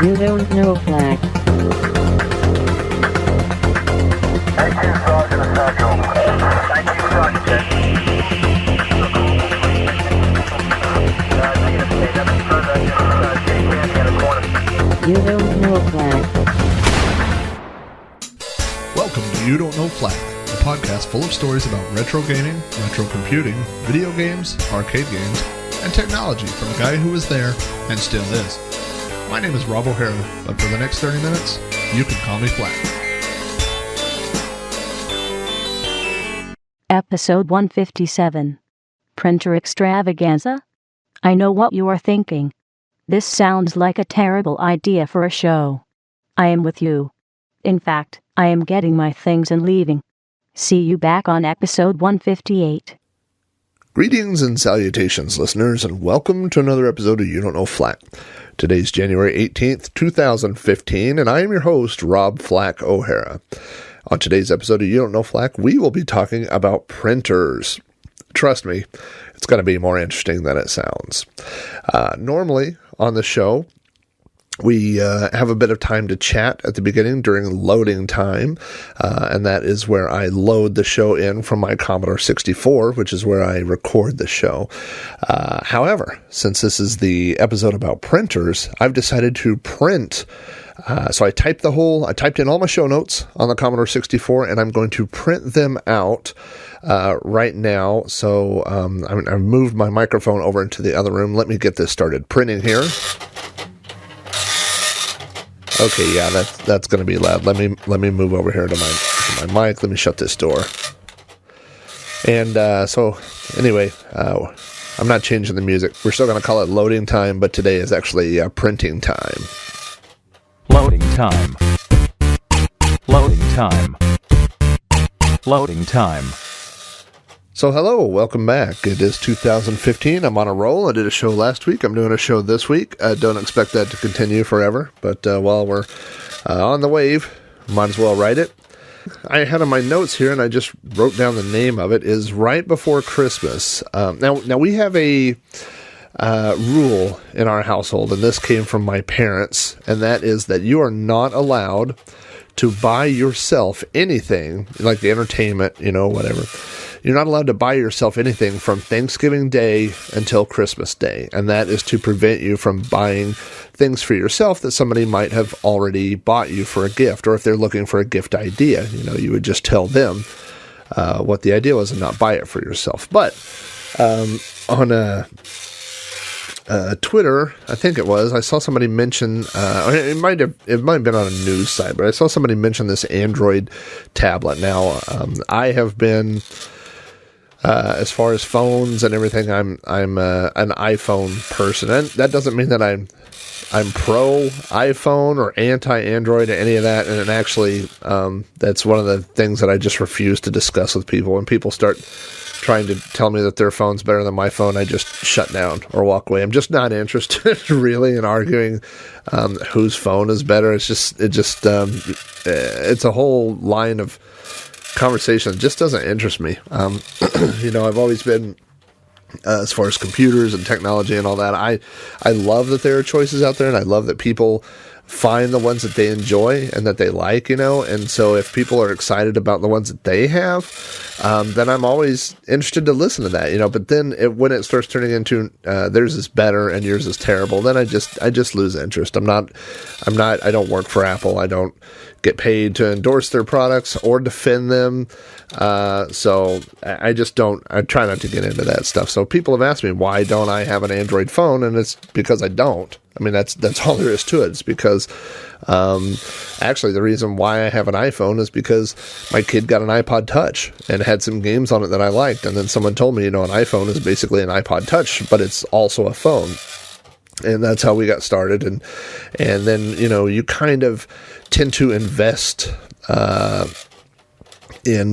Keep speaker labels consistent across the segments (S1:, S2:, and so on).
S1: You don't know flag. You don't know flag.
S2: Welcome to You Don't Know Flag, a podcast full of stories about retro gaming, retro computing, video games, arcade games, and technology from a guy who was there and still is. My name is Rob O'Hara, but for the next 30 minutes, you can call me Flag.
S1: Episode 157. Printer Extravaganza? I know what you are thinking. This sounds like a terrible idea for a show. I am with you. In fact, I am getting my things and leaving. See you back on episode 158.
S2: Greetings and salutations, listeners, and welcome to another episode of You Don't Know Flack. Today's January 18th, 2015, and I am your host, Rob Flack O'Hara. On today's episode of You Don't Know Flack, we will be talking about printers. Trust me, it's going to be more interesting than it sounds. Normally, on the show, we have a bit of time to chat at the beginning during loading time, and that is where I load the show in from my Commodore 64, which is where I record the show. However, since this is the episode about printers, I've decided to print. So I typed in all my show notes on the Commodore 64, and I'm going to print them out right now. So I've moved my microphone over into the other room. Let me get this started printing here. Okay, yeah, that's going to be loud. Let me move over here to my mic. Let me shut this door. And so anyway, I'm not changing the music. We're still going to call it loading time, but today is actually printing time.
S3: Loading time. Loading time. Loading time.
S2: So hello, welcome back. It is 2015. I'm on a roll. I did a show last week. I'm doing a show this week. I don't expect that to continue forever, but while we're on the wave, might as well write it. I had on my notes here, and I just wrote down the name of it, is Right Before Christmas. Now we have a rule in our household, and this came from my parents, and that is that you are not allowed to buy yourself anything, like the entertainment, whatever. You're not allowed to buy yourself anything from Thanksgiving Day until Christmas Day, and that is to prevent you from buying things for yourself that somebody might have already bought you for a gift, or if they're looking for a gift idea, you would just tell them what the idea was and not buy it for yourself. But on Twitter, I think it was, I saw somebody mention, it might have been on a news site, but I saw somebody mention this Android tablet. Now, I have been, as far as phones and everything, I'm an iPhone person, and that doesn't mean that I'm pro iPhone or anti-Android or any of that, and actually, that's one of the things that I just refuse to discuss with people. When people start trying to tell me that their phone's better than my phone, I just shut down or walk away. I'm just not interested really in arguing whose phone is better. It's a whole line of conversation that just doesn't interest me. I've always been, as far as computers and technology and all that, I love that there are choices out there, and I love that people find the ones that they enjoy and that they like, and so if people are excited about the ones that they have, then I'm always interested to listen to that, but then when it starts turning into theirs is better and yours is terrible, then I just lose interest. I don't work for Apple. I don't get paid to endorse their products or defend them, so I try not to get into that stuff. So people have asked me, why don't I have an Android phone? And it's because I don't. I mean, that's all there is to it. It's because, actually, the reason why I have an iPhone is because my kid got an iPod Touch and had some games on it that I liked. And then someone told me, an iPhone is basically an iPod Touch, but it's also a phone. And that's how we got started. And then, you kind of tend to invest, in,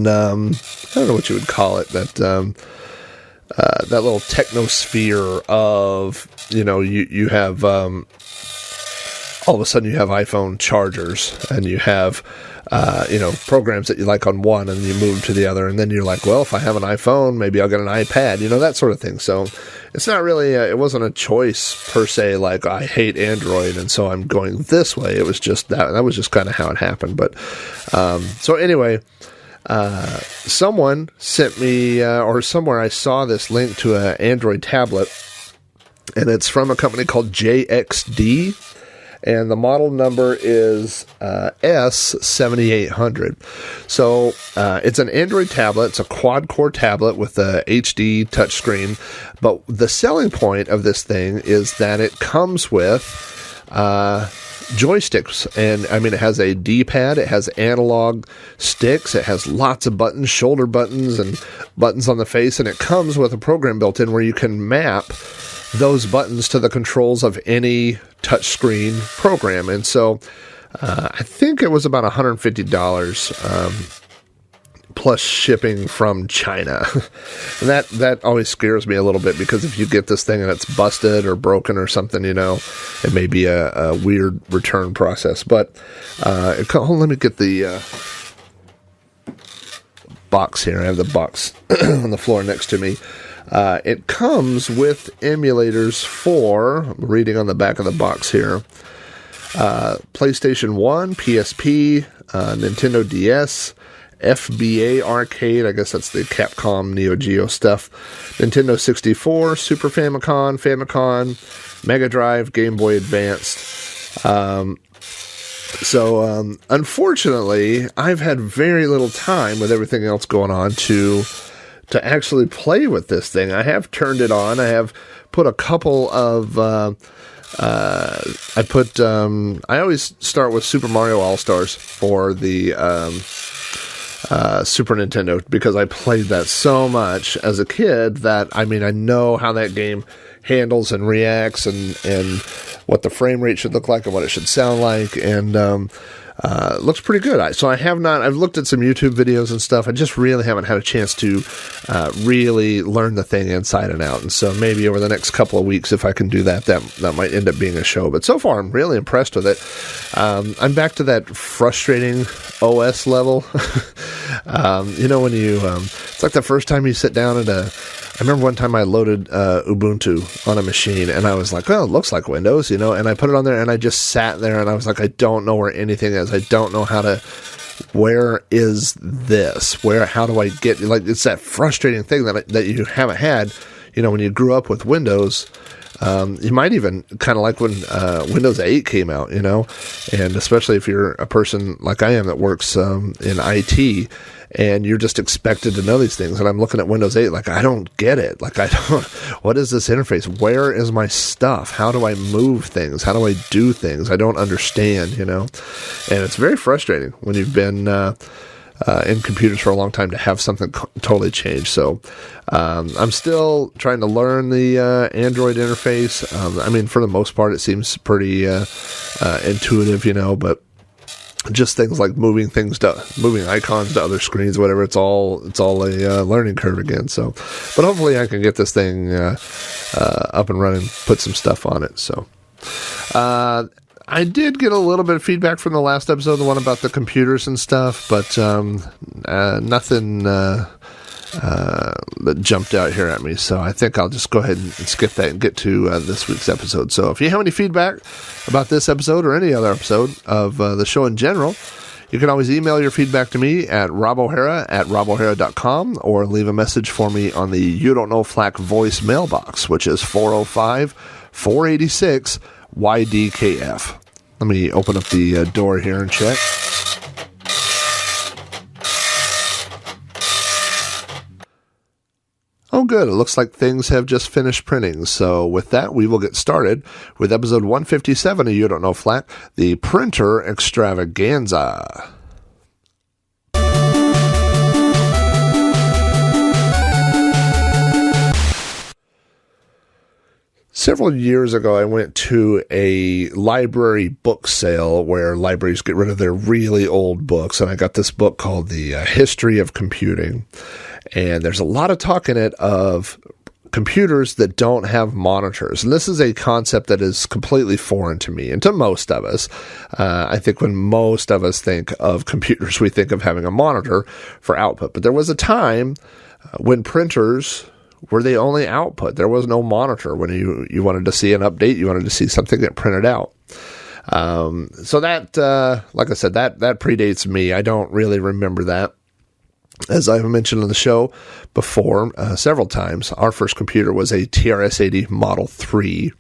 S2: I don't know what you would call it, that little technosphere of, you have all of a sudden you have iPhone chargers and you have, programs that you like on one and you move to the other. And then you're like, well, if I have an iPhone, maybe I'll get an iPad, that sort of thing. So it's not really, it wasn't a choice per se, like I hate Android and so I'm going this way. It was just that was just kind of how it happened. But, so anyway, someone sent me, or somewhere I saw this link to an Android tablet, and it's from a company called JXD. And the model number is S7800. So it's an Android tablet. It's a quad-core tablet with a HD touchscreen. But the selling point of this thing is that it comes with joysticks. And, it has a D-pad. It has analog sticks. It has lots of buttons, shoulder buttons, and buttons on the face. And it comes with a program built in where you can map those buttons to the controls of any touchscreen program. And so I think it was about $150 plus shipping from China. And that always scares me a little bit, because if you get this thing and it's busted or broken or something, it may be a weird return process. But let me get the box here. I have the box on the floor next to me. It comes with emulators for, I'm reading on the back of the box here, PlayStation 1, PSP, Nintendo DS, FBA Arcade, I guess that's the Capcom Neo Geo stuff, Nintendo 64, Super Famicom, Mega Drive, Game Boy Advanced. So unfortunately, I've had very little time with everything else going on to actually play with this thing. I have turned it on. I have put a couple of, I always start with Super Mario All-Stars for the Super Nintendo, because I played that so much as a kid that, I know how that game handles and reacts and what the frame rate should look like and what it should sound like. And, it looks pretty good. I've looked at some YouTube videos and stuff. I just really haven't had a chance to really learn the thing inside and out. And so maybe over the next couple of weeks, if I can do that might end up being a show. But so far, I'm really impressed with it. I'm back to that frustrating OS level. When you, it's like the first time you sit down at I remember one time I loaded Ubuntu on a machine, and I was like, well, it looks like Windows, and I put it on there, and I just sat there, and I was like, I don't know where anything is. I don't know where is this? How do I get, it's that frustrating thing that you haven't had, when you grew up with Windows. You might even kind of like when Windows 8 came out, and especially if you're a person like I am that works in IT, and you're just expected to know these things. And I'm looking at Windows 8 like, I don't get it. What is this interface? Where is my stuff? How do I move things? How do I do things? I don't understand, And it's very frustrating when you've been in computers for a long time to have something totally change. So I'm still trying to learn the Android interface. For the most part, it seems pretty intuitive, but just things like moving icons to other screens, whatever. It's all a learning curve again. So, but hopefully I can get this thing up and running, put some stuff on it. So, I did get a little bit of feedback from the last episode, the one about the computers and stuff, but nothing that jumped out here at me. So I think I'll just go ahead and skip that and get to this week's episode. So if you have any feedback about this episode or any other episode of the show in general, you can always email your feedback to me at robohara@robohara.com, or leave a message for me on the You Don't Know Flack voice mailbox, which is 405-486 YDKF. Let me open up the door here and check. Oh, good. It looks like things have just finished printing. So with that, we will get started with episode 157 of You Don't Know Flack, the Printer Extravaganza. Several years ago, I went to a library book sale where libraries get rid of their really old books, and I got this book called The History of Computing. And there's a lot of talk in it of computers that don't have monitors. And this is a concept that is completely foreign to me and to most of us. I think when most of us think of computers, we think of having a monitor for output. But there was a time when printers were the only output. There was no monitor. When you wanted to see an update, you wanted to see something that printed out. So that, like I said, that predates me. I don't really remember that. As I've mentioned on the show before several times, our first computer was a TRS-80 Model 3.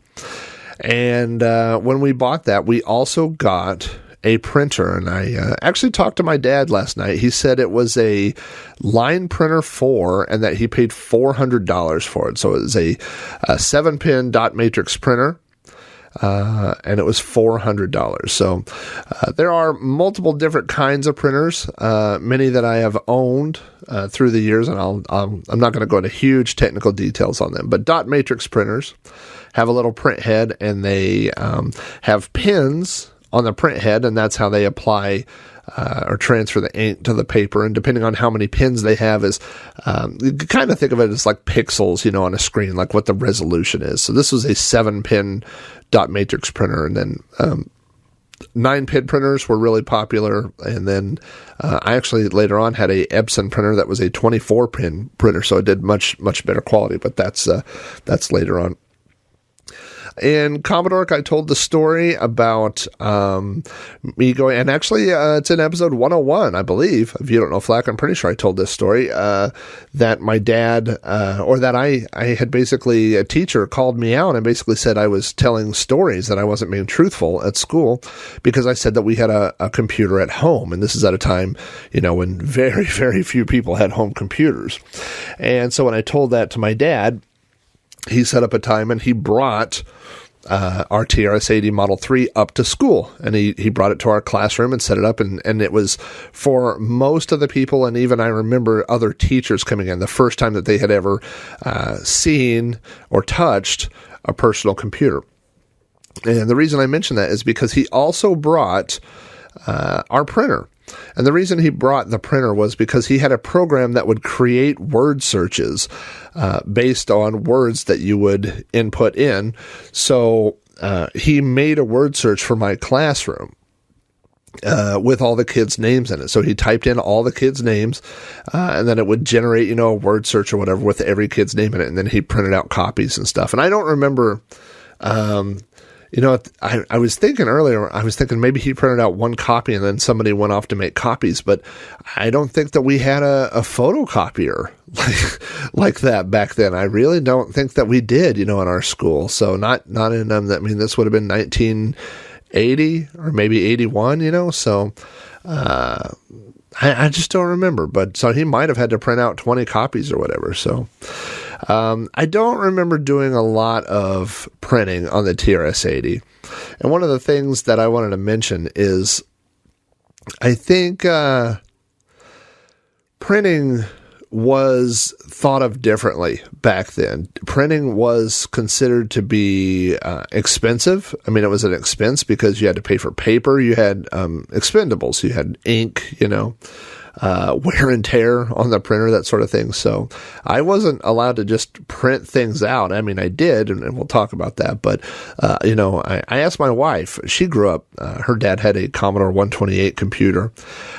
S2: And when we bought that, we also got a printer. And I actually talked to my dad last night. He said it was a Line Printer 4 and that he paid $400 for it. So it was a 7-pin dot matrix printer. And it was $400. So there are multiple different kinds of printers, many that I have owned through the years, and I'm not going to go into huge technical details on them. But dot matrix printers have a little print head, and they have pins on the print head, and that's how they apply or transfer the ink to the paper. And depending on how many pins they have is, you can kind of think of it as like pixels, on a screen, like what the resolution is. So this was a 7-pin dot matrix printer, and then 9-pin printers were really popular. And then I actually later on had a Epson printer that was a 24-pin printer, so it did much better quality. But that's later on. In Commodore, I told the story about me going, and actually it's in episode 101, I believe. If you don't know Flack, I'm pretty sure I told this story, that my dad, or that I had basically, a teacher called me out and basically said I was telling stories, that I wasn't being truthful at school, because I said that we had a computer at home. And this is at a time, when very, very few people had home computers. And so when I told that to my dad, he set up a time and he brought our TRS-80 Model 3 up to school, and he brought it to our classroom and set it up, and it was for most of the people, and even I remember other teachers coming in, the first time that they had ever seen or touched a personal computer. And the reason I mention that is because he also brought our printer. And the reason he brought the printer was because he had a program that would create word searches based on words that you would input in. So he made a word search for my classroom with all the kids' names in it. So he typed in all the kids' names, and then it would generate, a word search or whatever with every kid's name in it. And then he printed out copies and stuff. And I don't remember... I was thinking earlier, maybe he printed out one copy and then somebody went off to make copies, but I don't think that we had a photocopier like that back then. I really don't think that we did, in our school. So not in, this would have been 1980 or maybe 81, so, I just don't remember, but so he might have had to print out 20 copies or whatever. So, I don't remember doing a lot of printing on the TRS-80. And one of the things that I wanted to mention is I think printing was thought of differently back then. Printing was considered to be expensive. It was an expense because you had to pay for paper. You had expendables. You had ink, wear and tear on the printer, that sort of thing. So I wasn't allowed to just print things out. I did, and we'll talk about that. But, I asked my wife. She grew up, her dad had a Commodore 128 computer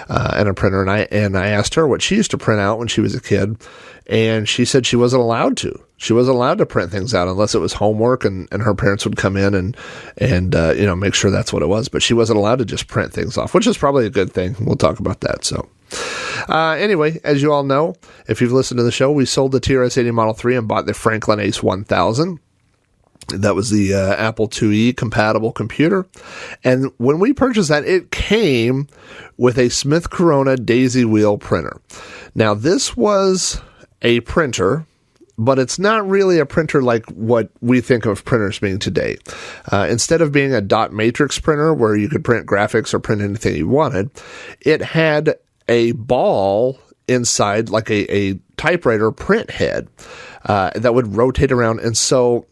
S2: and a printer, and I asked her what she used to print out when she was a kid, and she said she wasn't allowed to. She wasn't allowed to print things out unless it was homework, and her parents would come in and make sure that's what it was. But she wasn't allowed to just print things off, which is probably a good thing. We'll talk about that. So anyway, as you all know, if you've listened to the show, we sold the TRS-80 Model 3 and bought the Franklin Ace 1000. That was the Apple IIe compatible computer. And when we purchased that, it came with a Smith Corona Daisy Wheel printer. Now, this was a printer, but it's not really a printer like what we think of printers being today. Instead of being a dot matrix printer where you could print graphics or print anything you wanted, it had a ball inside, like a typewriter print head that would rotate around. And so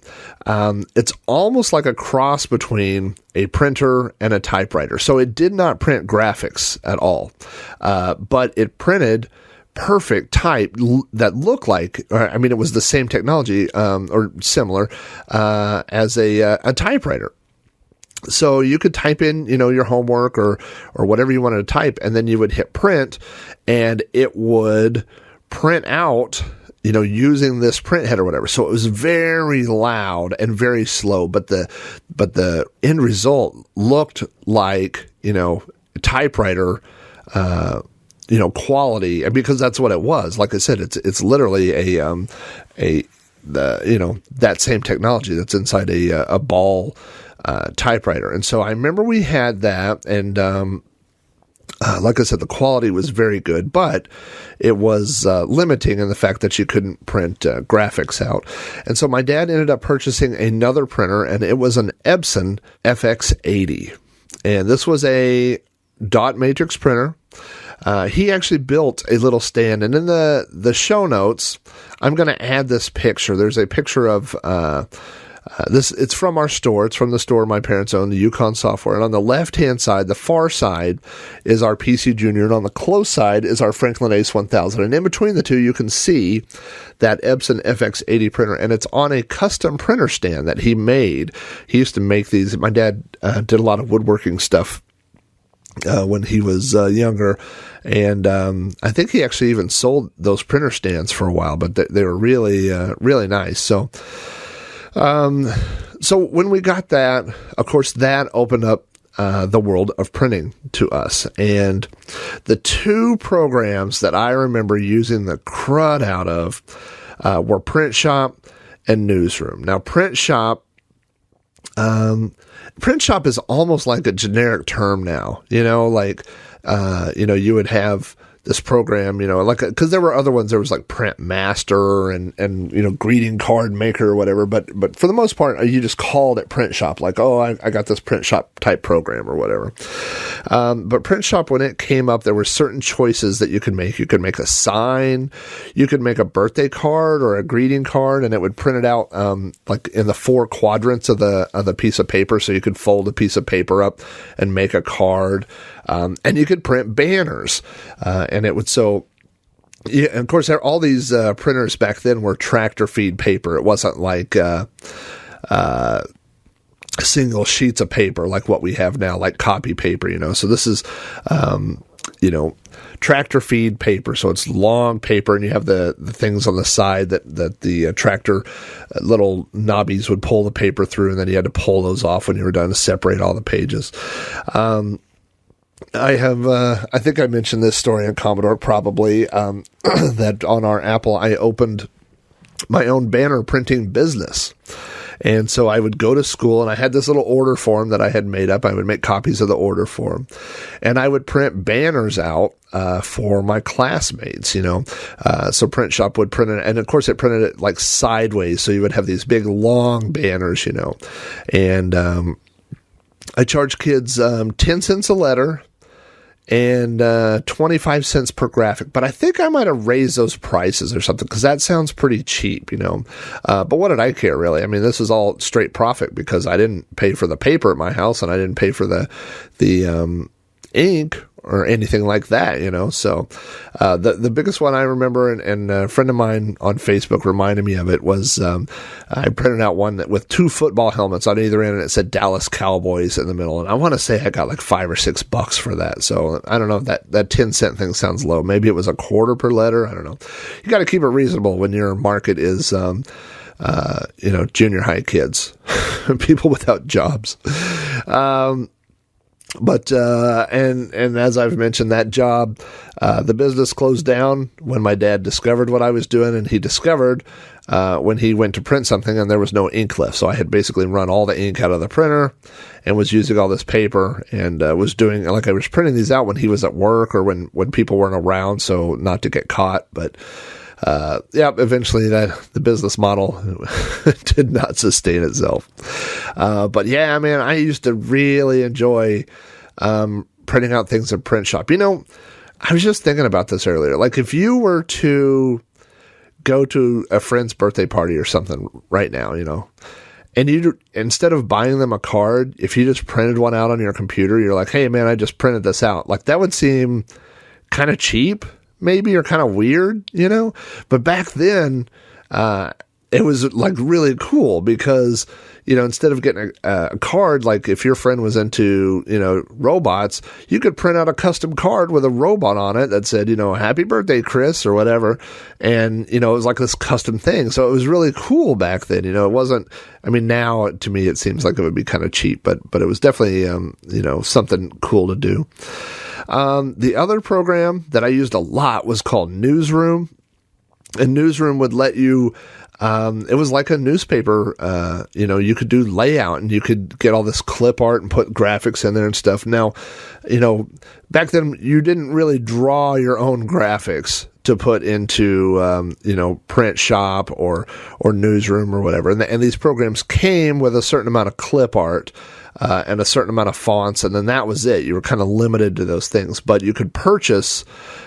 S2: it's almost like a cross between a printer and a typewriter. So it did not print graphics at all, but it printed perfect type that looked like, it was the same technology or similar as a typewriter. So you could type in, your homework or whatever you wanted to type, and then you would hit print, and it would print out, using this print head or whatever. So it was very loud and very slow, but the end result looked like, typewriter, quality, and because that's what it was. Like I said, it's literally that same technology that's inside a ball typewriter. And so I remember we had that, and like I said, the quality was very good, but it was limiting in the fact that you couldn't print graphics out. And so my dad ended up purchasing another printer, and it was an Epson FX80. And this was a dot matrix printer. He actually built a little stand, and in the show notes, I'm going to add this picture. There's a picture of this. It's from our store. It's from the store my parents own, the Yukon Software. And on the left-hand side, the far side, is our PC Junior, and on the close side is our Franklin Ace 1000. And in between the two, you can see that Epson FX80 printer, and it's on a custom printer stand that he made. He used to make these. My dad did a lot of woodworking stuff when he was younger, and I think he actually even sold those printer stands for a while, but they were really, really nice. So when we got that, of course, that opened up the world of printing to us. And the two programs that I remember using the crud out of were Print Shop and Newsroom. Now, Print Shop is almost like a generic term now, you would have this program, because there were other ones. There was like Print Master and greeting card maker or whatever. But for the most part, you just called it Print Shop. Like, oh, I got this Print Shop type program or whatever. But Print Shop, when it came up, there were certain choices that you could make. You could make a sign, you could make a birthday card or a greeting card, and it would print it out like in the four quadrants of the piece of paper. So you could fold a piece of paper up and make a card. And you could print banners, and it would yeah, and of course, all these printers back then were tractor feed paper. It wasn't like single sheets of paper like what we have now, like copy paper. So this is, tractor feed paper. So it's long paper, and you have the things on the side that the tractor little knobbies would pull the paper through, and then you had to pull those off when you were done to separate all the pages. I think I mentioned this story on Commodore probably, that on our Apple, I opened my own banner printing business. And so I would go to school, and I had this little order form that I had made up. I would make copies of the order form, and I would print banners out for my classmates, so Print Shop would print it, and of course it printed it like sideways, so you would have these big long banners, and I charged kids 10 cents a letter and 25 cents per graphic. But I think I might have raised those prices or something, because that sounds pretty cheap, But what did I care, really? I mean, this is all straight profit, because I didn't pay for the paper at my house, and I didn't pay for the ink or anything like that, So the biggest one I remember, and a friend of mine on Facebook reminded me of it, was I printed out one with two football helmets on either end, and it said Dallas Cowboys in the middle. And I want to say I got like $5 or $6 for that. So I don't know if that 10-cent thing sounds low. Maybe it was a quarter per letter. I don't know. You got to keep it reasonable when your market is junior high kids, people without jobs. But as I've mentioned, that job, the business closed down when my dad discovered what I was doing, and he discovered when he went to print something and there was no ink left. So I had basically run all the ink out of the printer and was using all this paper, and was doing, like, I was printing these out when he was at work or when people weren't around, so not to get caught. But eventually the business model did not sustain itself. But yeah, man, I used to really enjoy printing out things in Print Shop. I was just thinking about this earlier. Like, if you were to go to a friend's birthday party or something right now, and you, instead of buying them a card, if you just printed one out on your computer, you're like, hey man, I just printed this out. Like, that would seem kind of cheap, maybe are kind of weird, but back then, it was like really cool because, instead of getting a card, like if your friend was into, robots, you could print out a custom card with a robot on it that said, happy birthday, Chris, or whatever. And, it was like this custom thing. So it was really cool back then. It wasn't, now to me, it seems like it would be kind of cheap, but it was definitely, something cool to do. The other program that I used a lot was called Newsroom. And Newsroom would let you, it was like a newspaper, you could do layout and you could get all this clip art and put graphics in there and stuff. Now, back then you didn't really draw your own graphics to put into, Print Shop or Newsroom or whatever. And these programs came with a certain amount of clip art, and a certain amount of fonts, and then that was it. You were kind of limited to those things, but you could purchase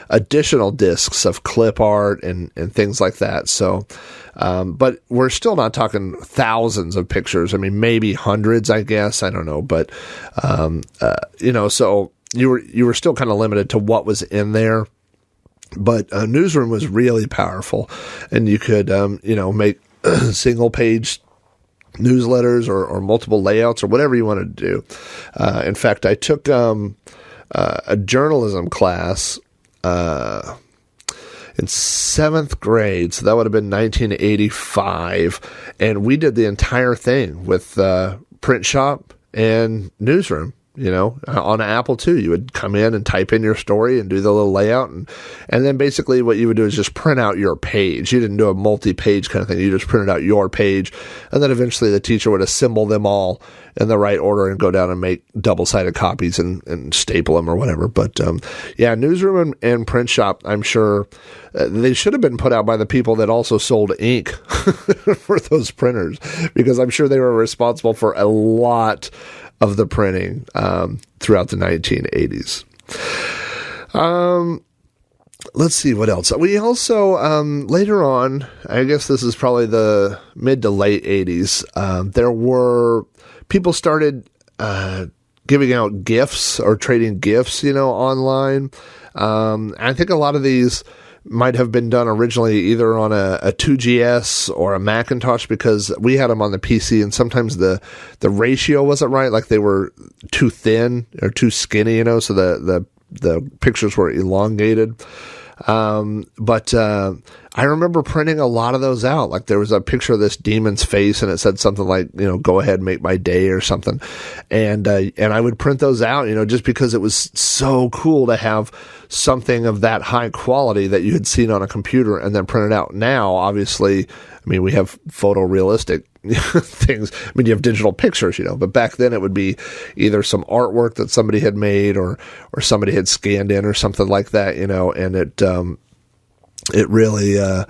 S2: additional discs of clip art and things like that. So, but we're still not talking thousands of pictures. Maybe hundreds, I guess. I don't know, but so you were still kind of limited to what was in there. But Newsroom was really powerful, and you could make single page newsletters or multiple layouts or whatever you wanted to do. In fact, I took a journalism class in 7th grade, so that would have been 1985, and we did the entire thing with Print Shop and Newsroom. On an Apple II, you would come in and type in your story and do the little layout. And then basically what you would do is just print out your page. You didn't do a multi-page kind of thing. You just printed out your page. And then eventually the teacher would assemble them all in the right order and go down and make double-sided copies and staple them or whatever. But, Newsroom and Print Shop, I'm sure they should have been put out by the people that also sold ink for those printers, because I'm sure they were responsible for a lot of the printing throughout the 1980s. Let's see what else. We also, later on, I guess this is probably the mid to late 80s, people started giving out gifts or trading gifts, online. I think a lot of these might have been done originally either on a 2GS or a Macintosh, because we had them on the PC, and sometimes the ratio wasn't right, like they were too thin or too skinny, so the pictures were elongated. But I remember printing a lot of those out. Like there was a picture of this demon's face and it said something like, go ahead and make my day or something. And I would print those out, just because it was so cool to have something of that high quality that you had seen on a computer and then print it out. Now, obviously, we have photorealistic things. You have digital pictures, but back then it would be either some artwork that somebody had made or somebody had scanned in or something like that, and it really, I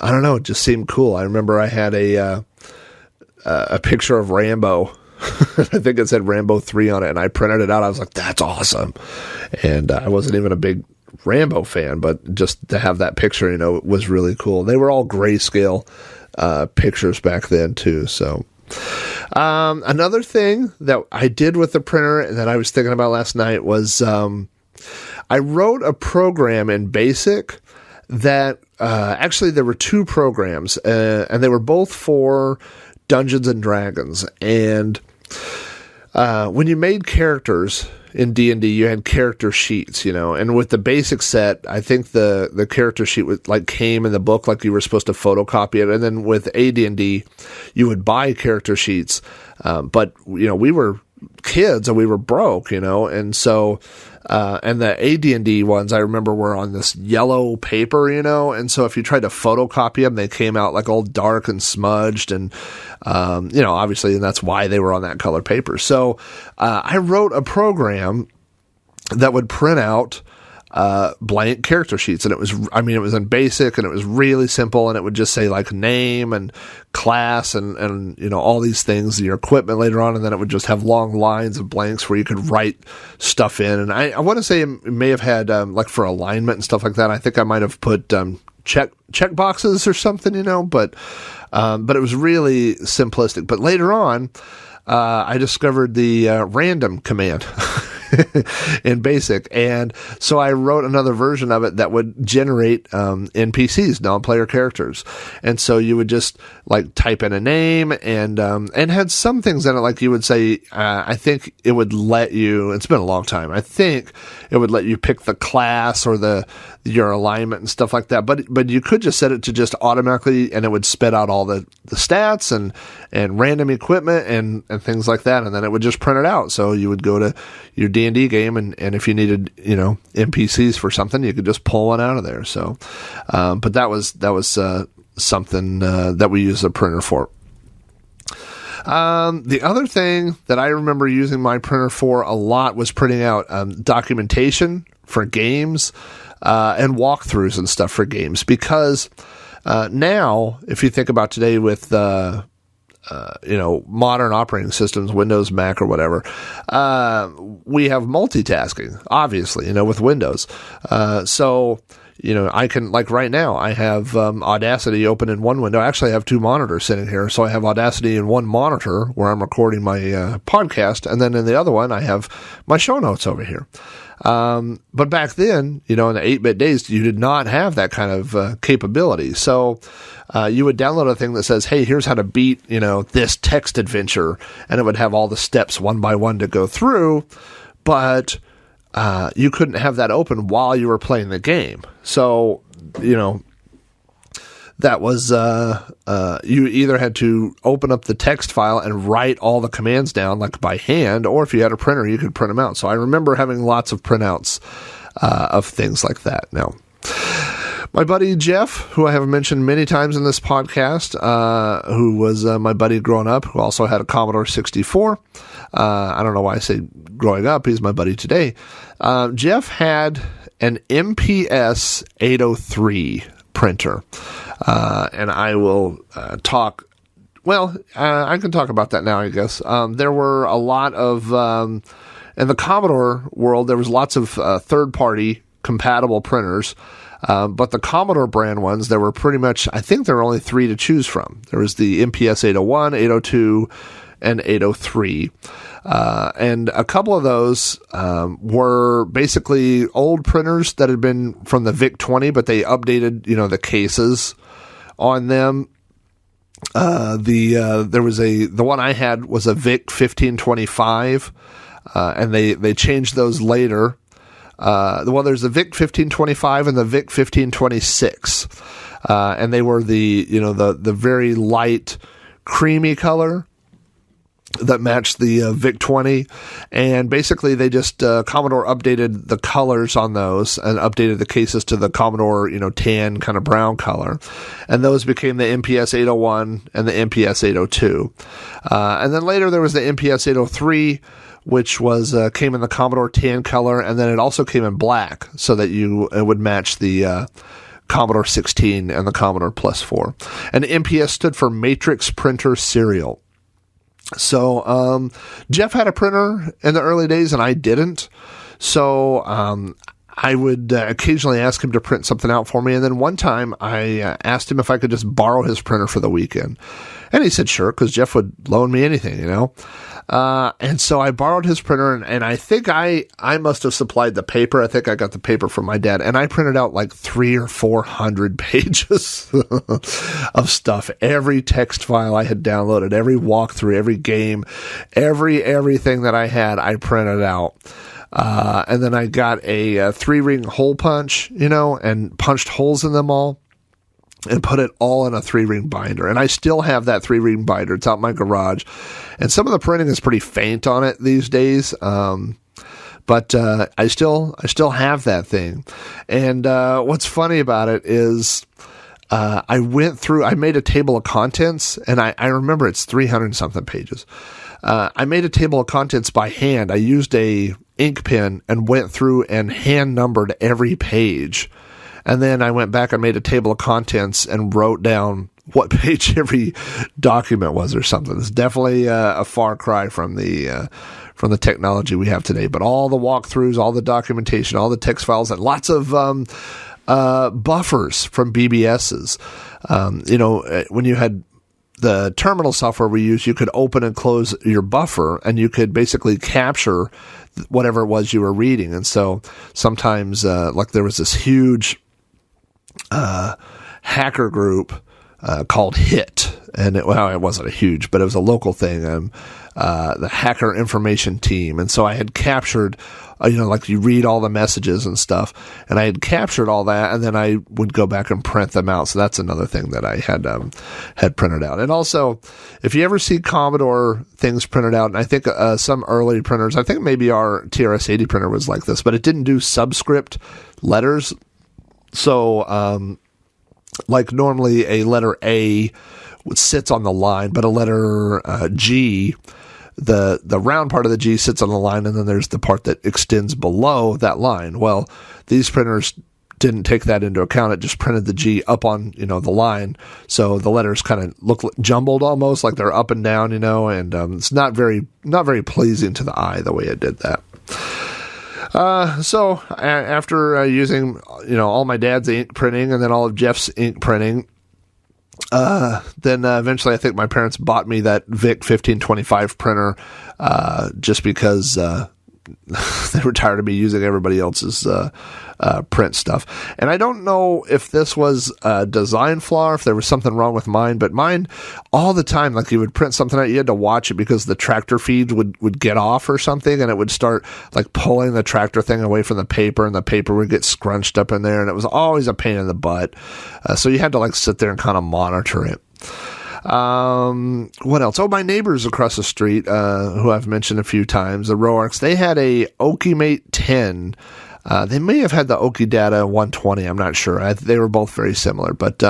S2: don't know, it just seemed cool. I remember I had a picture of Rambo. I think it said Rambo 3 on it, and I printed it out. I was like, that's awesome. And I wasn't even a big Rambo fan, but just to have that picture, was really cool. They were all grayscale pictures back then too. So, another thing that I did with the printer and that I was thinking about last night was, I wrote a program in BASIC that, actually there were two programs, and they were both for Dungeons and Dragons. And, when you made characters in D&D, you had character sheets, and with the basic set, I think the character sheet came in the book, like you were supposed to photocopy it. And then with AD&D, you would buy character sheets. But, we were kids and we were broke, and so, and the AD&D ones I remember were on this yellow paper, and so if you tried to photocopy them, they came out like all dark and smudged, and obviously, and that's why they were on that color paper. So I wrote a program that would print out blank character sheets, and it was in BASIC, and it was really simple, and it would just say like name and class and all these things, your equipment later on, and then it would just have long lines of blanks where you could write stuff in. And I want to say it may have had like for alignment and stuff like that. I think I might have put check boxes or something, but it was really simplistic. But later on, I discovered the random command. in BASIC. And so I wrote another version of it that would generate NPCs, non-player characters. And so you would just like type in a name and had some things in it, like you would say, I think it would let you, it's been a long time, I think it would let you pick the class or your alignment and stuff like that. But you could just set it to just automatically, and it would spit out all the stats and random equipment and things like that. And then it would just print it out. So you would go to your D&D game, and if you needed, NPCs for something, you could just pull one out of there. So, but that was something that we use a printer for. The other thing that I remember using my printer for a lot was printing out documentation for games and walkthroughs and stuff for games, because now, if you think about today with modern operating systems, Windows, Mac, or whatever, we have multitasking, obviously, with Windows. So I can, like right now, I have Audacity open in one window. Actually, I have two monitors sitting here. So I have Audacity in one monitor where I'm recording my podcast. And then in the other one, I have my show notes over here. But back then, in the 8-bit days, you did not have that kind of capability. So you would download a thing that says, hey, here's how to beat, this text adventure. And it would have all the steps one by one to go through. But you couldn't have that open while you were playing the game. So, that was, you either had to open up the text file and write all the commands down, like by hand, or if you had a printer, you could print them out. So I remember having lots of printouts of things like that. Now, my buddy Jeff, who I have mentioned many times in this podcast, who was my buddy growing up, who also had a Commodore 64. I don't know why I say growing up. He's my buddy today. Jeff had an MPS 803 printer. And I will talk. Well, I can talk about that now, I guess. There were a lot of, in the Commodore world, there was lots of third-party compatible printers. But the Commodore brand ones, there were pretty much, I think there were only three to choose from. There was the MPS 801, 802, and 803. And a couple of those were basically old printers that had been from the VIC-20, but they updated, the cases on them. There was the one I had was a VIC-1525, and they changed those later. There's the VIC-1525 and the VIC-1526, and they were the very light creamy color that matched the VIC-20, and basically they just Commodore updated the colors on those and updated the cases to the Commodore tan kind of brown color, and those became the MPS 801 and the MPS 802, and then later there was the MPS 803, which was came in the Commodore tan color, and then it also came in black so that it would match the Commodore 16 and the Commodore Plus 4, and MPS stood for Matrix Printer Serial. So, Jeff had a printer in the early days and I didn't. So, I would occasionally ask him to print something out for me. And then one time I asked him if I could just borrow his printer for the weekend. And he said, sure, because Jeff would loan me anything, And so I borrowed his printer, and I think I must have supplied the paper. I think I got the paper from my dad, and I printed out like 300 or 400 pages of stuff. Every text file I had downloaded, every walkthrough, every game, everything that I had, I printed out. And then I got a 3-ring hole punch, and punched holes in them all, and put it all in a 3-ring binder. And I still have that 3-ring binder. It's out in my garage. And some of the printing is pretty faint on it these days. But I still have that thing. And what's funny about it is I made a table of contents, and I remember it's 300 something pages. I made a table of contents by hand. I used a ink pen and went through and hand numbered every page. And then I went back and made a table of contents and wrote down what page every document was or something. It's definitely a far cry from the technology we have today. But all the walkthroughs, all the documentation, all the text files, and lots of buffers from BBSs. When you had the terminal software we use, you could open and close your buffer, and you could basically capture whatever it was you were reading. And so sometimes, like there was this huge hacker group called HIT, and it wasn't a huge, but it was a local thing, the Hacker Information Team. And so I had captured, like you read all the messages and stuff, and I had captured all that, and then I would go back and print them out. So that's another thing that I had printed out. And also, if you ever see Commodore things printed out, and I think some early printers, I think maybe our TRS-80 printer was like this, but it didn't do subscript letters. So, like normally a letter A sits on the line, but a letter G, the round part of the G sits on the line, and then there's the part that extends below that line. Well, these printers didn't take that into account. It just printed the G up on, the line. So the letters kind of look jumbled almost, like they're up and down, and it's not very pleasing to the eye the way it did that. So after using, all my dad's ink printing and then all of Jeff's ink printing, then eventually I think my parents bought me that VIC 1525 printer, just because they were tired of me using everybody else's print stuff. And I don't know if this was a design flaw or if there was something wrong with mine, but mine all the time, like you would print something out, you had to watch it because the tractor feed would get off or something, and it would start like pulling the tractor thing away from the paper, and the paper would get scrunched up in there, and it was always a pain in the butt. So you had to like sit there and kind of monitor it. What else? Oh, my neighbors across the street, who I've mentioned a few times, the Roarks, they had a Okimate 10. They may have had the Okidata 120. I'm not sure. They were both very similar, but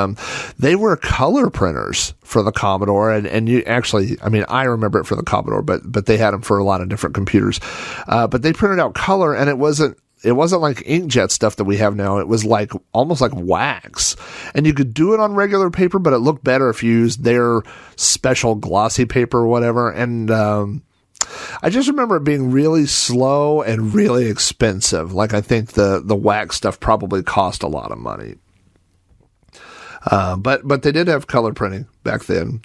S2: they were color printers for the Commodore, and you actually, I remember it for the Commodore, but they had them for a lot of different computers. But they printed out color, and it wasn't like inkjet stuff that we have now. It was like almost like wax, and you could do it on regular paper, but it looked better if you used their special glossy paper or whatever. And I just remember it being really slow and really expensive. Like I think the wax stuff probably cost a lot of money. But they did have color printing back then.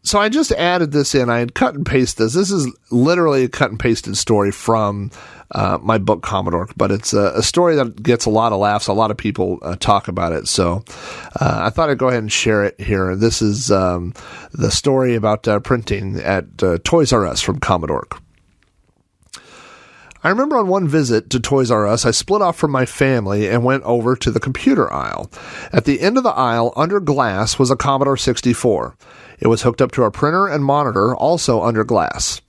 S2: So I just added this in. I had cut and pasted this. This is literally a cut and pasted story from my book Commodore, but it's a story that gets a lot of laughs. A lot of people talk about it. So I thought I'd go ahead and share it here. This is the story about printing at Toys R Us from Commodore. I remember on one visit to Toys R Us, I split off from my family and went over to the computer aisle. At the end of the aisle, under glass, was a Commodore 64. It was hooked up to a printer and monitor, also under glass.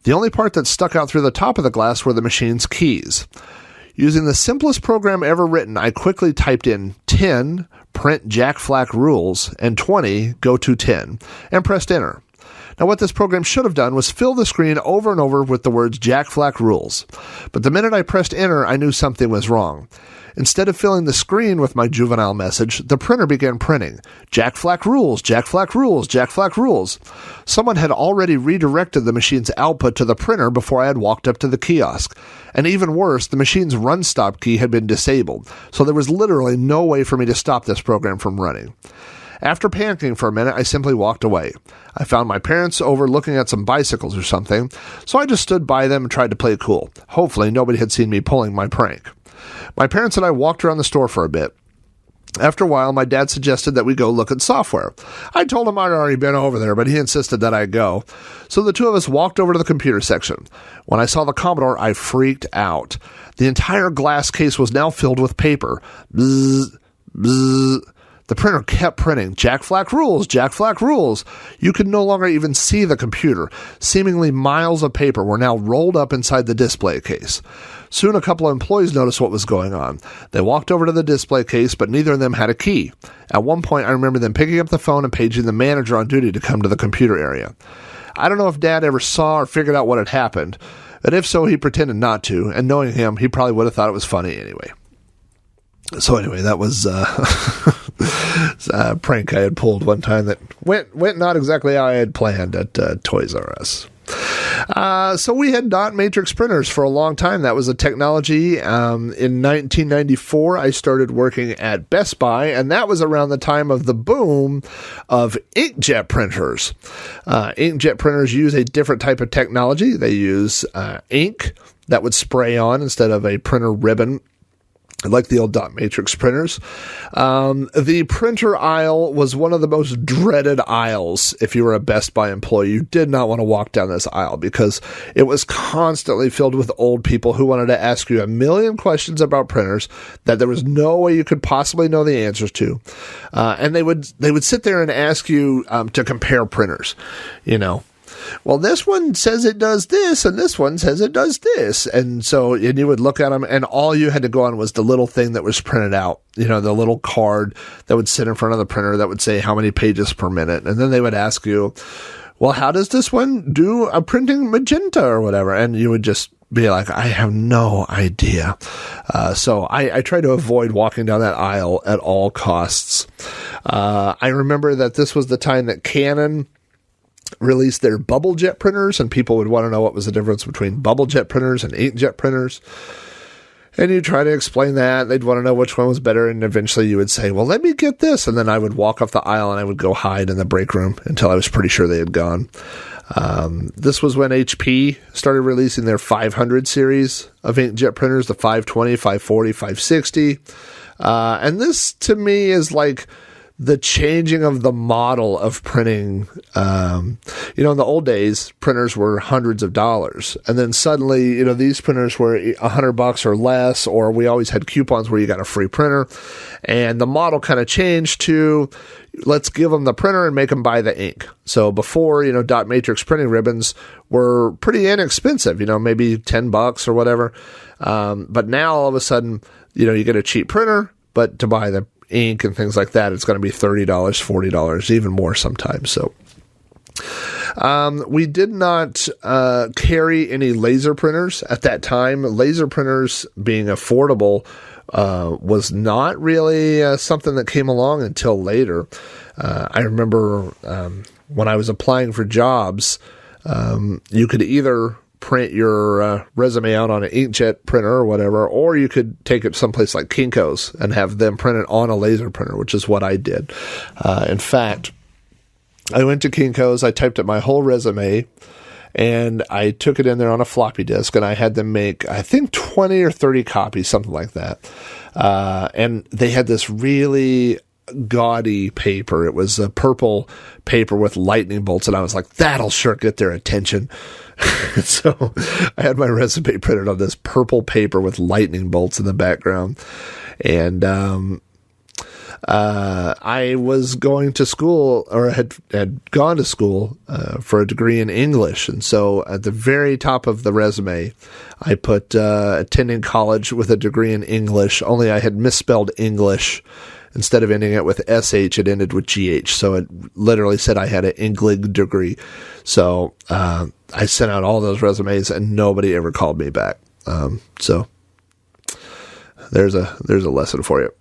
S2: The only part that stuck out through the top of the glass were the machine's keys. Using the simplest program ever written, I quickly typed in 10, print Jack Flack rules, and 20, go to 10, and pressed enter. Now, what this program should have done was fill the screen over and over with the words Jack Flack rules. But the minute I pressed enter, I knew something was wrong. Instead of filling the screen with my juvenile message, the printer began printing, Jack Flack rules, Jack Flack rules, Jack Flack rules. Someone had already redirected the machine's output to the printer before I had walked up to the kiosk. And even worse, the machine's run-stop key had been disabled, so there was literally no way for me to stop this program from running. After panicking for a minute, I simply walked away. I found my parents over looking at some bicycles or something, so I just stood by them and tried to play it cool. Hopefully, nobody had seen me pulling my prank. My parents and I walked around the store for a bit. After a while, my dad suggested that we go look at software. I told him I'd already been over there, but he insisted that I go. So the two of us walked over to the computer section. When I saw the Commodore, I freaked out. The entire glass case was now filled with paper. Bzzz, bzzz. The printer kept printing, Jack Flack rules, Jack Flack rules. You could no longer even see the computer. Seemingly miles of paper were now rolled up inside the display case. Soon a couple of employees noticed what was going on. They walked over to the display case, but neither of them had a key. At one point, I remember them picking up the phone and paging the manager on duty to come to the computer area. I don't know if Dad ever saw or figured out what had happened, but if so, he pretended not to, and knowing him, he probably would have thought it was funny anyway. So anyway, that was a prank I had pulled one time that went not exactly how I had planned at Toys R Us. So we had dot matrix printers for a long time. That was a technology. In 1994, I started working at Best Buy, and that was around the time of the boom of inkjet printers. Inkjet printers use a different type of technology. They use ink that would spray on instead of a printer ribbon, like the old dot matrix printers. The printer aisle was one of the most dreaded aisles. If you were a Best Buy employee, you did not want to walk down this aisle because it was constantly filled with old people who wanted to ask you a million questions about printers that there was no way you could possibly know the answers to. And they would sit there and ask you to compare printers, Well, this one says it does this, and this one says it does this. And you would look at them, and all you had to go on was the little thing that was printed out, the little card that would sit in front of the printer that would say how many pages per minute. And then they would ask you, well, how does this one do a printing magenta or whatever? And you would just be like, I have no idea. So I try to avoid walking down that aisle at all costs. I remember that this was the time that Canon released their bubble jet printers, and people would want to know what was the difference between bubble jet printers and inkjet printers. And you try to explain that. They'd want to know which one was better, and eventually you would say, well, let me get this. And then I would walk off the aisle and I would go hide in the break room until I was pretty sure they had gone. This was when HP started releasing their 500 series of inkjet printers, the 520, 540, 560. And this, to me, is like the changing of the model of printing. In the old days, printers were hundreds of dollars. And then suddenly, these printers were $100 or less, or we always had coupons where you got a free printer. And the model kind of changed to, let's give them the printer and make them buy the ink. So before, dot matrix printing ribbons were pretty inexpensive, maybe $10 or whatever. But now all of a sudden, you get a cheap printer, but to buy the ink and things like that, it's going to be $30, $40, even more sometimes. So we did not carry any laser printers at that time. Laser printers being affordable was not really something that came along until later. I remember when I was applying for jobs, you could either print your resume out on an inkjet printer or whatever, or you could take it someplace like Kinko's and have them print it on a laser printer, which is what I did. In fact, I went to Kinko's, I typed up my whole resume, and I took it in there on a floppy disk, and I had them make, I think, 20 or 30 copies, something like that. And they had this really gaudy paper. It was a purple paper with lightning bolts, and I was like, that'll sure get their attention. So I had my resume printed on this purple paper with lightning bolts in the background. And I was going to school, or had gone to school for a degree in English. And so at the very top of the resume, I put attending college with a degree in English, only I had misspelled English. Instead of ending it with SH, it ended with GH. So it literally said I had an Englig degree. So I sent out all those resumes, and nobody ever called me back. So there's a lesson for you.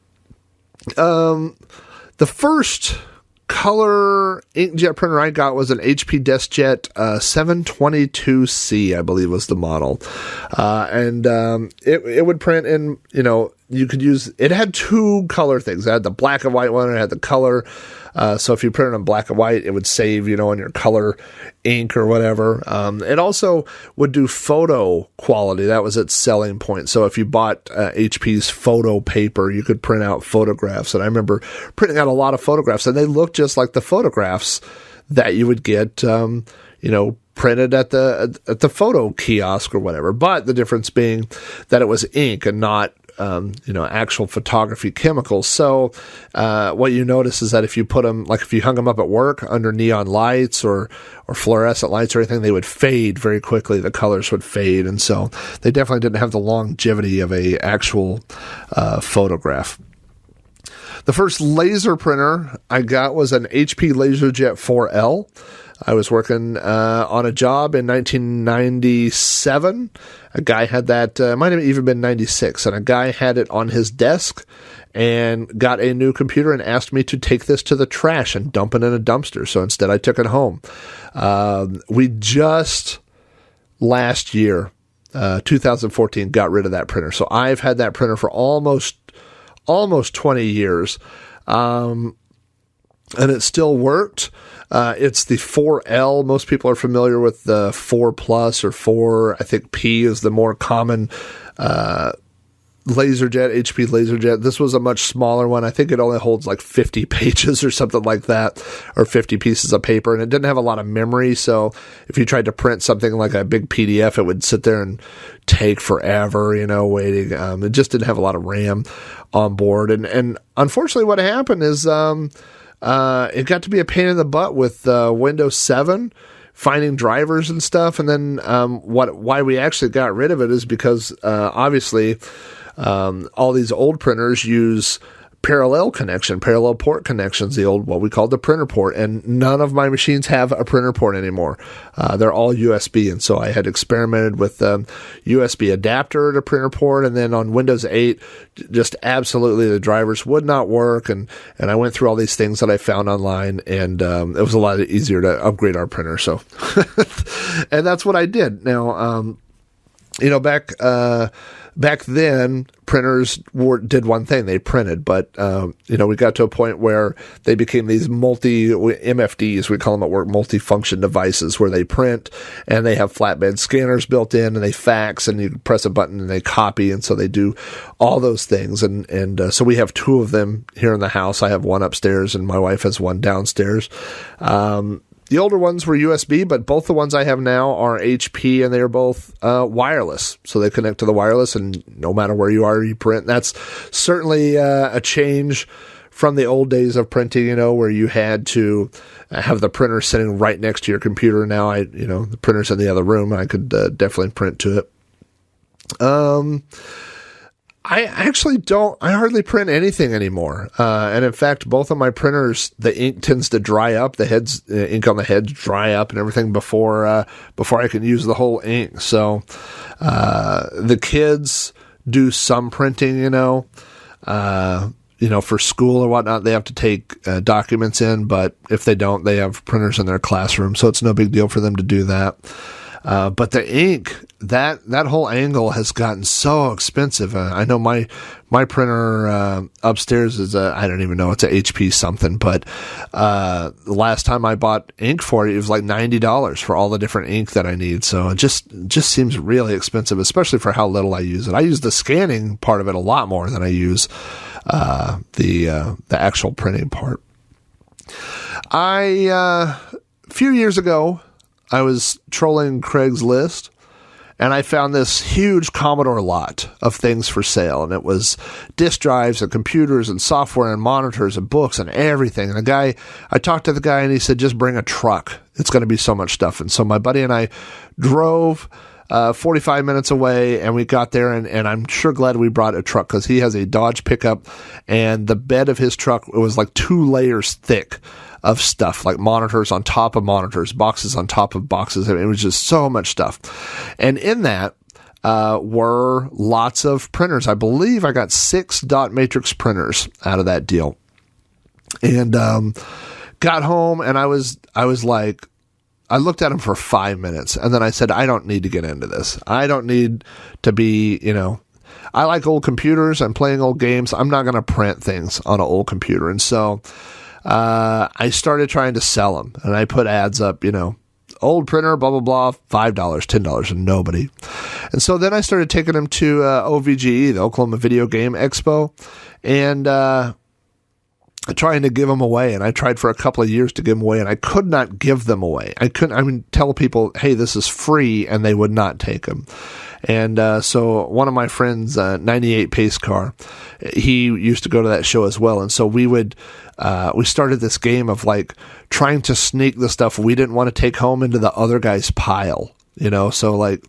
S2: The first color inkjet printer I got was an HP DeskJet 722C, I believe was the model. And it would print in, you could use, it had two color things. It had the black and white one, and it had the color. So if you printed in black and white, it would save, on your color ink or whatever. It also would do photo quality. That was its selling point. So if you bought HP's photo paper, you could print out photographs. And I remember printing out a lot of photographs, and they looked just like the photographs that you would get, printed at the photo kiosk or whatever. But the difference being that it was ink and not actual photography chemicals. So what you notice is that if you put them, like if you hung them up at work under neon lights or fluorescent lights or anything, they would fade very quickly. The colors would fade. And so they definitely didn't have the longevity of a actual photograph. The first laser printer I got was an HP LaserJet 4L. I was working on a job in 1997. A guy had that, might have even been 96, and a guy had it on his desk and got a new computer and asked me to take this to the trash and dump it in a dumpster. So instead I took it home. We just last year, 2014, got rid of that printer. So I've had that printer for almost 20 years. And it still worked. It's the 4L. Most people are familiar with the 4 Plus or 4, I think P is the more common LaserJet, HP LaserJet. This was a much smaller one. I think it only holds like 50 pages or something like that, or 50 pieces of paper, and it didn't have a lot of memory, so if you tried to print something like a big PDF, it would sit there and take forever, waiting. It just didn't have a lot of RAM on board, and unfortunately what happened is it got to be a pain in the butt with Windows 7, finding drivers and stuff, and then why we actually got rid of it is because obviously all these old printers use parallel port connections, the old, what we call the printer port, and none of my machines have a printer port anymore. They're all USB, and so I had experimented with USB adapter to printer port, and then on Windows 8, just absolutely the drivers would not work, and I went through all these things that I found online, and it was a lot easier to upgrade our printer, so and that's what I did. Now, back then, printers did one thing. They printed, but, we got to a point where they became these MFDs, we call them at work, multi-function devices, where they print, and they have flatbed scanners built in, and they fax, and you press a button, and they copy, and so they do all those things, and so we have 2 of them here in the house. I have one upstairs, and my wife has one downstairs. The older ones were USB, but both the ones I have now are HP, and they are both wireless. So they connect to the wireless, and no matter where you are, you print. That's certainly a change from the old days of printing, where you had to have the printer sitting right next to your computer. Now, the printer's in the other room. I could definitely print to it. I hardly print anything anymore. And in fact, both of my printers, the ink tends to dry up, ink on the heads dry up and everything before I can use the whole ink. So, the kids do some printing, for school or whatnot. They have to take documents in, but if they don't, they have printers in their classroom. So it's no big deal for them to do that. But the ink, that whole angle has gotten so expensive. I know my printer upstairs is I don't even know, it's a HP something, but the last time I bought ink for it was like $90 for all the different ink that I need. So it just seems really expensive, especially for how little I use it. I use the scanning part of it a lot more than I use the actual printing part. A few years ago, I was trolling Craigslist, and I found this huge Commodore lot of things for sale, and it was disk drives and computers and software and monitors and books and everything. And I talked to the guy, and he said, just bring a truck. It's going to be so much stuff. And so my buddy and I drove 45 minutes away, and we got there, and I'm sure glad we brought a truck, because he has a Dodge pickup, and the bed of his truck, it was like 2 layers thick of stuff, like monitors on top of monitors, boxes on top of boxes. I mean, it was just so much stuff. And in that were lots of printers. I believe I got 6 dot matrix printers out of that deal. And got home, and I was like, I looked at them for 5 minutes, and then I said, I don't need to get into this. I don't need to be, I like old computers. I'm playing old games. I'm not going to print things on an old computer. And so I started trying to sell them, and I put ads up, old printer, blah, blah, blah, $5, $10, and nobody. And so then I started taking them to OVGE, the Oklahoma Video Game Expo, and trying to give them away. And I tried for a couple of years to give them away, and I could not give them away. I tell people, hey, this is free, and they would not take them. And so one of my friends, 98 Pace Car, he used to go to that show as well. And so we started this game of like trying to sneak the stuff we didn't want to take home into the other guy's pile, So like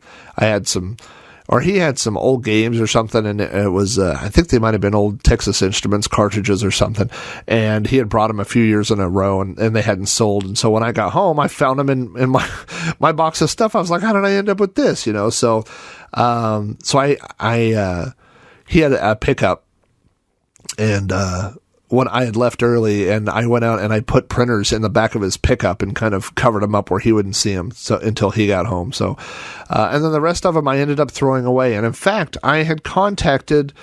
S2: he had some old games or something, and it was, I think they might have been old Texas Instruments cartridges or something, and he had brought them a few years in a row, and they hadn't sold. And so when I got home, I found them in my box of stuff. I was like, how did I end up with this? So he had a pickup, and when I had left early, and I went out and I put printers in the back of his pickup and kind of covered them up where he wouldn't see them until he got home. So, and then the rest of them I ended up throwing away. And in fact, I had contacted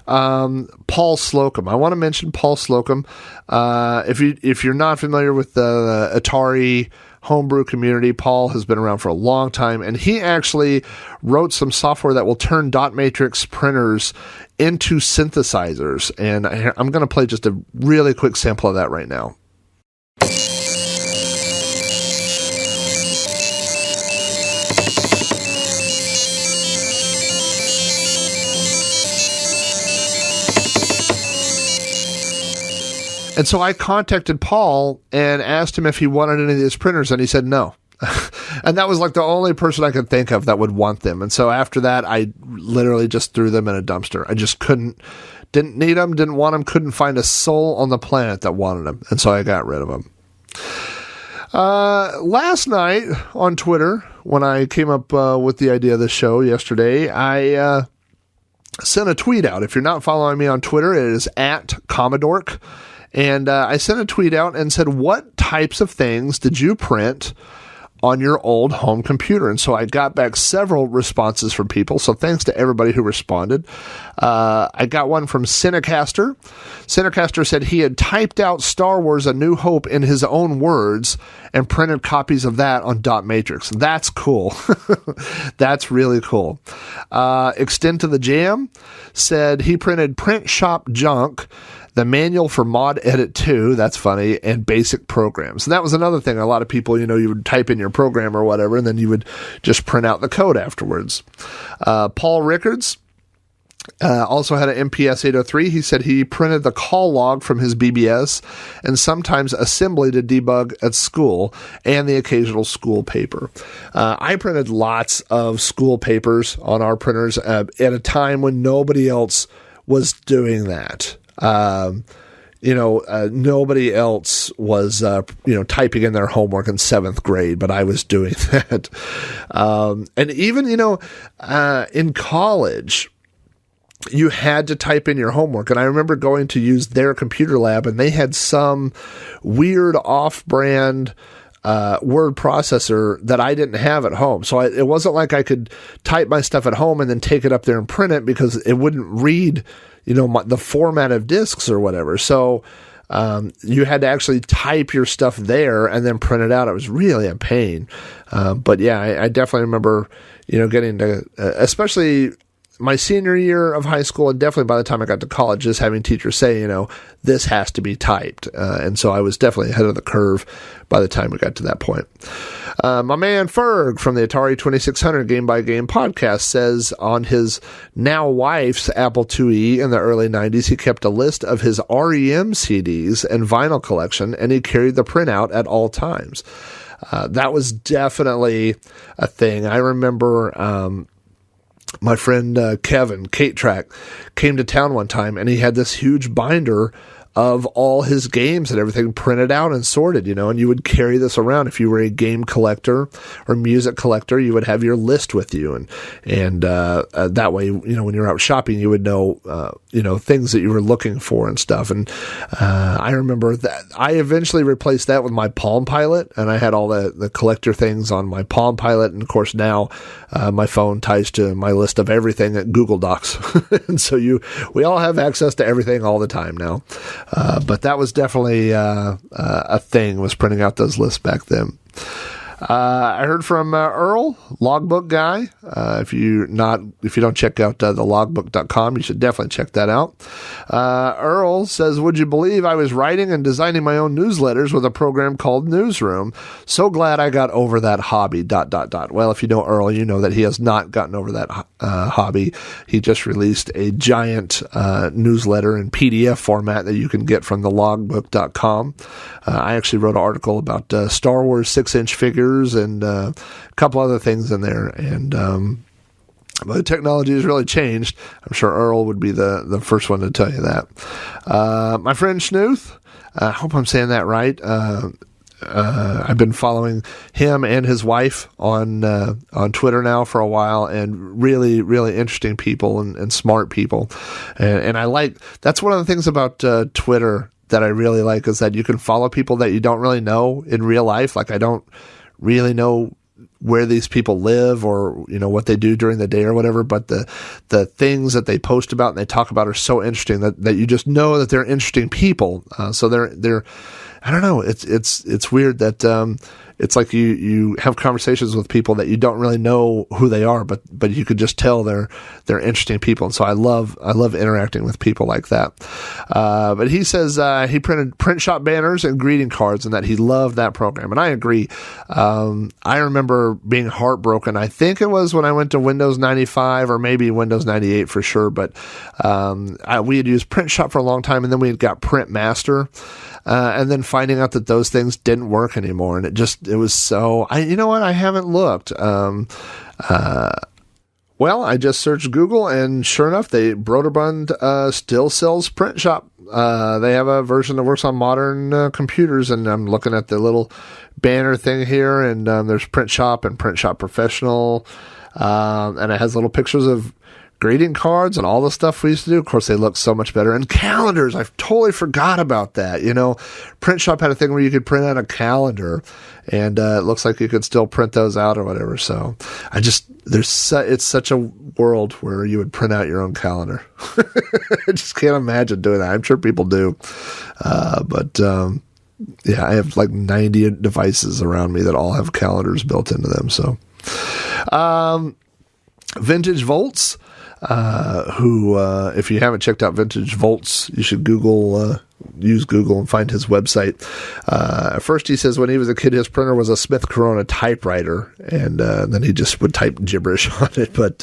S2: Paul Slocum. I want to mention Paul Slocum. If you're not familiar with the Atari homebrew community, Paul has been around for a long time, and he actually wrote some software that will turn dot matrix printers into synthesizers. And I'm going to play just a really quick sample of that right now. And so I contacted Paul and asked him if he wanted any of these printers, and he said no. And that was like the only person I could think of that would want them. And so after that, I literally just threw them in a dumpster. I just didn't need them, didn't want them, couldn't find a soul on the planet that wanted them. And so I got rid of them. Last night on Twitter, when I came up with the idea of this show yesterday, I sent a tweet out. If you're not following me on Twitter, it is @Commodork. And I sent a tweet out and said, what types of things did you print on your old home computer? And so I got back several responses from people. So thanks to everybody who responded. I got one from Cinecaster. Cinecaster said he had typed out Star Wars A New Hope in his own words and printed copies of that on dot matrix. That's cool. That's really cool. Extend to the Jam said he printed Print Shop Junk, the manual for Mod Edit 2, that's funny, and basic programs. And that was another thing. A lot of people, you would type in your program or whatever, and then you would just print out the code afterwards. Paul Rickards also had an MPS 803. He said he printed the call log from his BBS and sometimes assembly to debug at school and the occasional school paper. I printed lots of school papers on our printers at a time when nobody else was doing that. Nobody else was, typing in their homework in 7th grade, but I was doing that. And even, in college, you had to type in your homework. And I remember going to use their computer lab, and they had some weird off-brand word processor that I didn't have at home. So it wasn't like I could type my stuff at home and then take it up there and print it, because it wouldn't read the format of discs or whatever. So you had to actually type your stuff there and then print it out. It was really a pain. But yeah, I definitely remember, getting to, especially my senior year of high school, and definitely by the time I got to college, just having teachers say, this has to be typed. And so I was definitely ahead of the curve by the time we got to that point. My man Ferg from the Atari 2600 Game by Game podcast says on his now wife's Apple IIe in the early 90s, he kept a list of his REM CDs and vinyl collection, and he carried the printout at all times. That was definitely a thing. I remember my friend Kevin, Kate Track, came to town one time, and he had this huge binder of all his games and everything printed out and sorted, and you would carry this around. If you were a game collector or music collector, you would have your list with you. And that way, when you're out shopping, you would know, things that you were looking for and stuff. And I remember that I eventually replaced that with my Palm Pilot, and I had all the collector things on my Palm Pilot. And of course now, my phone ties to my list of everything at Google Docs. And so we all have access to everything all the time now. But that was definitely a thing, was printing out those lists back then. I heard from Earl, logbook guy. If you don't check out thelogbook.com, you should definitely check that out. Earl says, would you believe I was writing and designing my own newsletters with a program called Newsroom? So glad I got over that hobby, ... Well, if you know Earl, you know that he has not gotten over that hobby. He just released a giant newsletter in PDF format that you can get from thelogbook.com. I actually wrote an article about Star Wars 6-inch figures and a couple other things in there. And but the technology has really changed. I'm sure Earl would be the first one to tell you that. My friend Schnooth, I hope I'm saying that right. I've been following him and his wife on Twitter now for a while, and really, really interesting people and smart people. And I like, that's one of the things about Twitter that I really like is that you can follow people that you don't really know in real life. Like, I don't really know where these people live or, you know, what they do during the day or whatever, but the things that they post about and they talk about are so interesting that you just know that they're interesting people. So they're, I don't know. It's weird that, it's like you have conversations with people that you don't really know who they are, but you could just tell they're interesting people. And so I love interacting with people like that. But he says, he printed print shop banners and greeting cards and that he loved that program. And I agree. I remember being heartbroken. I think it was when I went to Windows 95 or maybe Windows 98 for sure. But, we had used print shop for a long time and then we had got print master. And then finding out that those things didn't work anymore. And it was so, you know what? I haven't looked. Well, I just searched Google and sure enough, Broderbund, still sells print shop. They have a version that works on modern, computers and I'm looking at the little banner thing here and, there's print shop and print shop professional. And it has little pictures of greeting cards and all the stuff we used to do. Of course, they look so much better. And calendars, I totally forgot about that. You know, Print Shop had a thing where you could print out a calendar, and it looks like you could still print those out or whatever. So it's such a world where you would print out your own calendar. I just can't imagine doing that. I'm sure people do. Yeah, I have like 90 devices around me that all have calendars built into them. So, Vintage Volts. If you haven't checked out Vintage Volts, you should use Google and find his website. First he says when he was a kid, his printer was a Smith Corona typewriter, and then he just would type gibberish on it. But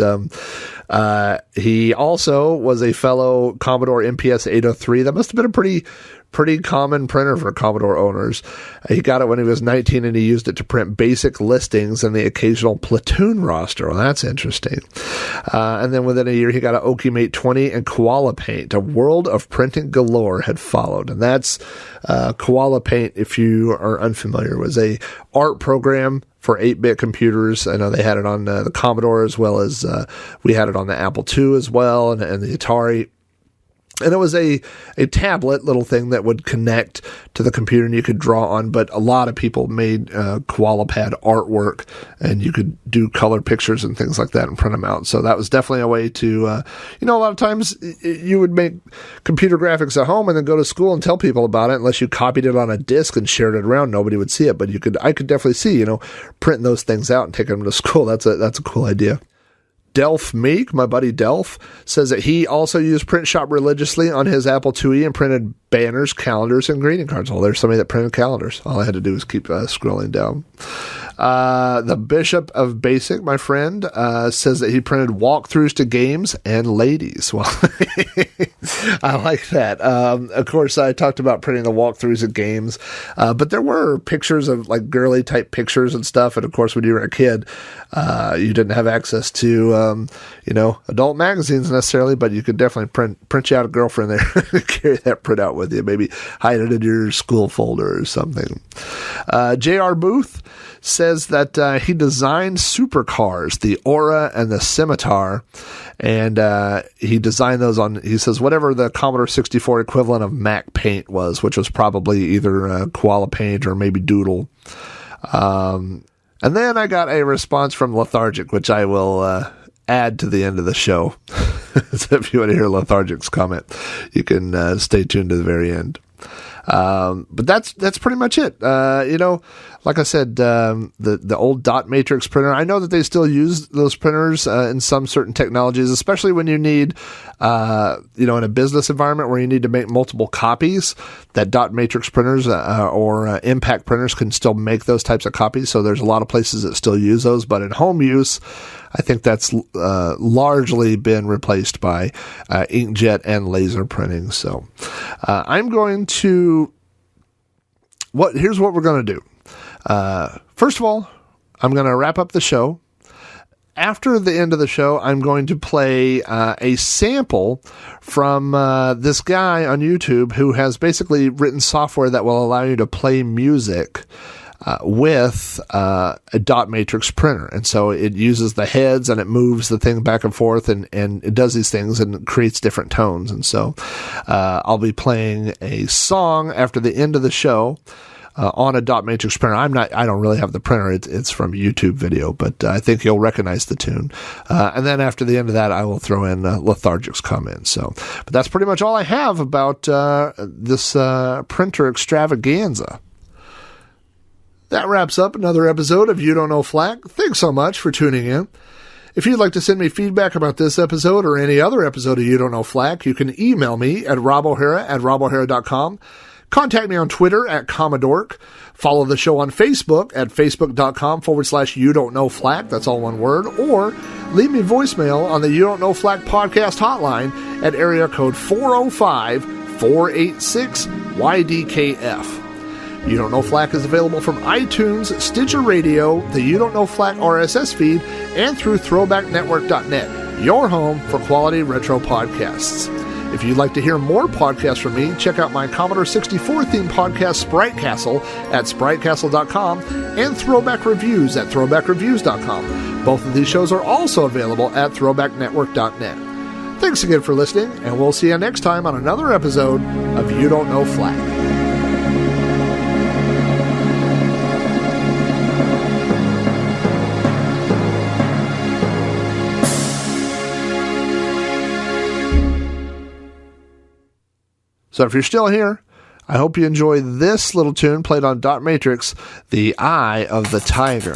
S2: he also was a fellow Commodore MPS 803. That must have been a pretty common printer for Commodore owners. He got it when he was 19 and he used it to print basic listings and the occasional platoon roster. Well, that's interesting. And then within a year, he got an Okimate 20 and Koala Paint. A world of printing galore had followed. And that's Koala Paint, if you are unfamiliar, was a art program for 8-bit computers. I know they had it on the Commodore as well as we had it on the Apple II as well and the Atari. And it was a tablet little thing that would connect to the computer and you could draw on, but a lot of people made Koala Pad artwork and you could do color pictures and things like that and print them out. So that was definitely a way to, a lot of times you would make computer graphics at home and then go to school and tell people about it. Unless you copied it on a disk and shared it around, nobody would see it. But I could definitely see, printing those things out and taking them to school. That's a cool idea. Delph Meek, my buddy Delph, says that he also used Print Shop religiously on his Apple IIe and printed banners, calendars, and greeting cards. Well, there's somebody that printed calendars. All I had to do was keep scrolling down. The Bishop of Basic, my friend, says that he printed walkthroughs to games and ladies. Well, I like that. Of course, I talked about printing the walkthroughs of games, but there were pictures of like girly type pictures and stuff. And of course, when you were a kid, you didn't have access to, adult magazines necessarily, but you could definitely print you out a girlfriend there, carry that printout with you, maybe hide it in your school folder or something. J.R. Booth says that he designed supercars, the Aura and the Scimitar, and he designed those on, he says, whatever the Commodore 64 equivalent of Mac Paint was, which was probably either Koala Paint or maybe Doodle. And then I got a response from Lethargic, which I will add to the end of the show. So if you want to hear Lethargic's comment, you can stay tuned to the very end. But that's pretty much it. Like I said, the old dot matrix printer, I know that they still use those printers, in some certain technologies, especially when you need, in a business environment where you need to make multiple copies, that dot matrix printers, or impact printers can still make those types of copies. So there's a lot of places that still use those, but in home use, I think that's largely been replaced by inkjet and laser printing. So I'm going to here's what we're going to do. First of all, I'm going to wrap up the show. After the end of the show, I'm going to play a sample from this guy on YouTube who has basically written software that will allow you to play music with a dot matrix printer. And so it uses the heads and it moves the thing back and forth and it does these things and it creates different tones. And so I'll be playing a song after the end of the show on a dot matrix printer. I don't really have the printer. It's from YouTube video, but I think you'll recognize the tune. And then after the end of that, I will throw in Lethargic's comments. So, but that's pretty much all I have about this printer extravaganza. That wraps up another episode of You Don't Know FLAC. Thanks so much for tuning in. If you'd like to send me feedback about this episode or any other episode of You Don't Know FLAC, you can email me at robohara@robohara.com. Contact me on Twitter at Commodork. Follow the show on Facebook at facebook.com/You Don't Know FLAC. That's all one word. Or leave me voicemail on the You Don't Know FLAC podcast hotline at area code 405-486-YDKF. You Don't Know FLAC is available from iTunes, Stitcher Radio, the You Don't Know FLAC RSS feed, and through throwbacknetwork.net, your home for quality retro podcasts. If you'd like to hear more podcasts from me, check out my Commodore 64 themed podcast, Sprite Castle, at spritecastle.com, and Throwback Reviews at throwbackreviews.com. Both of these shows are also available at throwbacknetwork.net. Thanks again for listening, and we'll see you next time on another episode of You Don't Know FLAC. So if you're still here, I hope you enjoy this little tune played on dot matrix, The Eye of the Tiger.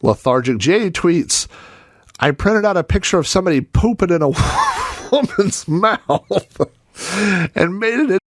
S2: Lethargic J tweets, I printed out a picture of somebody pooping in a woman's mouth and made it